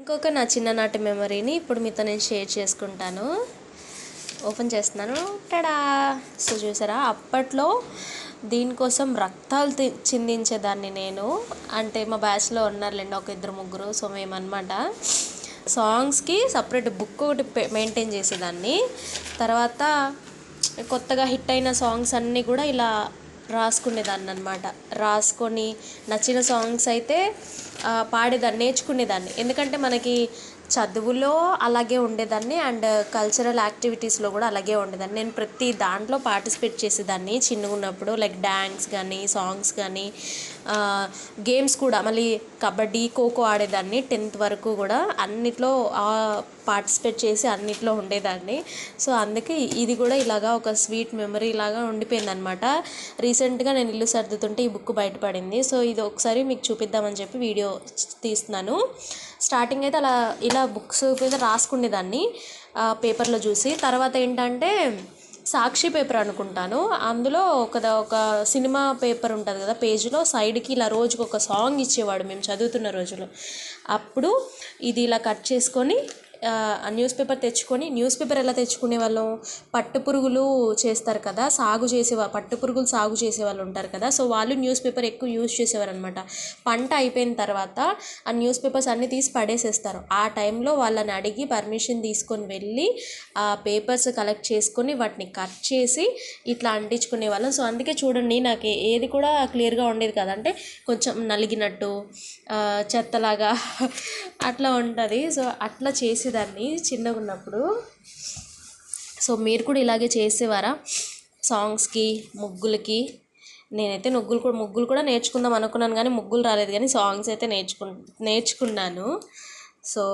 ఇంకొక నా చిన్ననాటి మెమరీని ఇప్పుడు మీతో నేను షేర్ చేసుకుంటాను. ఓపెన్ చేస్తున్నాను. టడా! సో చూసారా, అప్పట్లో దీనికోసం రక్తాలు చిందించేదాన్ని నేను. అంటే మా బ్యాచ్లో ఉన్నారులేండి ఒక ఇద్దరు ముగ్గురు. సో మేమన్నమాట సాంగ్స్కి సపరేట్ బుక్ ఒకటి మెయింటైన్ చేసేదాన్ని. తర్వాత కొత్తగా హిట్ అయిన సాంగ్స్ అన్నీ కూడా ఇలా రాసుకునేదాన్ని అనమాట. రాసుకొని నచ్చిన సాంగ్స్ అయితే పాడేదాన్ని, నేర్చుకునేదాన్ని. ఎందుకంటే మనకి చదువులో అలాగే ఉండేదాన్ని అండ్ కల్చరల్ యాక్టివిటీస్లో కూడా అలాగే ఉండేదాన్ని. నేను ప్రతి దాంట్లో పార్టిసిపేట్ చేసేదాన్ని చిన్నగా ఉన్నప్పుడు. లైక్ డ్యాన్స్ కానీ, సాంగ్స్ కానీ, గేమ్స్ కూడా. మళ్ళీ కబడ్డీ, ఖోఖో ఆడేదాన్ని 10th వరకు కూడా. అన్నిట్లో పార్టిసిపేట్ చేసి అన్నిట్లో ఉండేదాన్ని. సో అందుకే ఇది కూడా ఇలాగా ఒక స్వీట్ మెమరీ లాగా ఉండిపోయింది అనమాట. రీసెంట్గా నేను ఇల్లు సర్దుతుంటే ఈ బుక్ బయటపడింది. సో ఇది ఒకసారి మీకు చూపిద్దామని చెప్పి వీడియో తీస్తున్నాను. స్టార్టింగ్ అయితే ఇలా బుక్స్ మీద రాసుకునేదాన్ని పేపర్లో చూసి. తర్వాత ఏంటంటే సాక్షి పేపర్ అనుకుంటాను, అందులో ఒక సినిమా పేపర్ ఉంటుంది కదా, పేజీలో సైడ్కి ఇలా రోజుకి ఒక సాంగ్ ఇచ్చేవాడు మేము చదువుతున్న రోజులో. అప్పుడు ఇది ఇలా కట్ చేసుకొని న్యూస్ పేపర్ తెచ్చుకొని, న్యూస్ పేపర్ ఎలా తెచ్చుకునే వాళ్ళం, పట్టుపురుగులు చేస్తారు కదా, పట్టుపురుగులు సాగు చేసే వాళ్ళు ఉంటారు కదా, సో వాళ్ళు న్యూస్ పేపర్ ఎక్కువ యూజ్ చేసేవారు అనమాట. పంట అయిపోయిన తర్వాత ఆ న్యూస్ పేపర్స్ అన్నీ తీసి పడేసేస్తారు. ఆ టైంలో వాళ్ళని అడిగి పర్మిషన్ తీసుకొని వెళ్ళి ఆ పేపర్స్ కలెక్ట్ చేసుకొని వాటిని కట్ చేసి ఇట్లా అంటించుకునే వాళ్ళం. సో అందుకే చూడండి, నాకు ఏది కూడా క్లియర్గా ఉండేది కాదు. అంటే కొంచెం నలిగినట్టు, చెత్తలాగా అట్లా ఉంటుంది. సో అట్లా చేసేదాన్ని చిన్నగా ఉన్నప్పుడు. సో మీరు కూడా ఇలాగే చేసేవారా సాంగ్స్కి, ముగ్గులకి? నేనైతే ముగ్గులు కూడా నేర్చుకుందాం అనుకున్నాను, కానీ ముగ్గులు రాలేదు, కానీ సాంగ్స్ అయితే నేర్చుకున్నాను. సో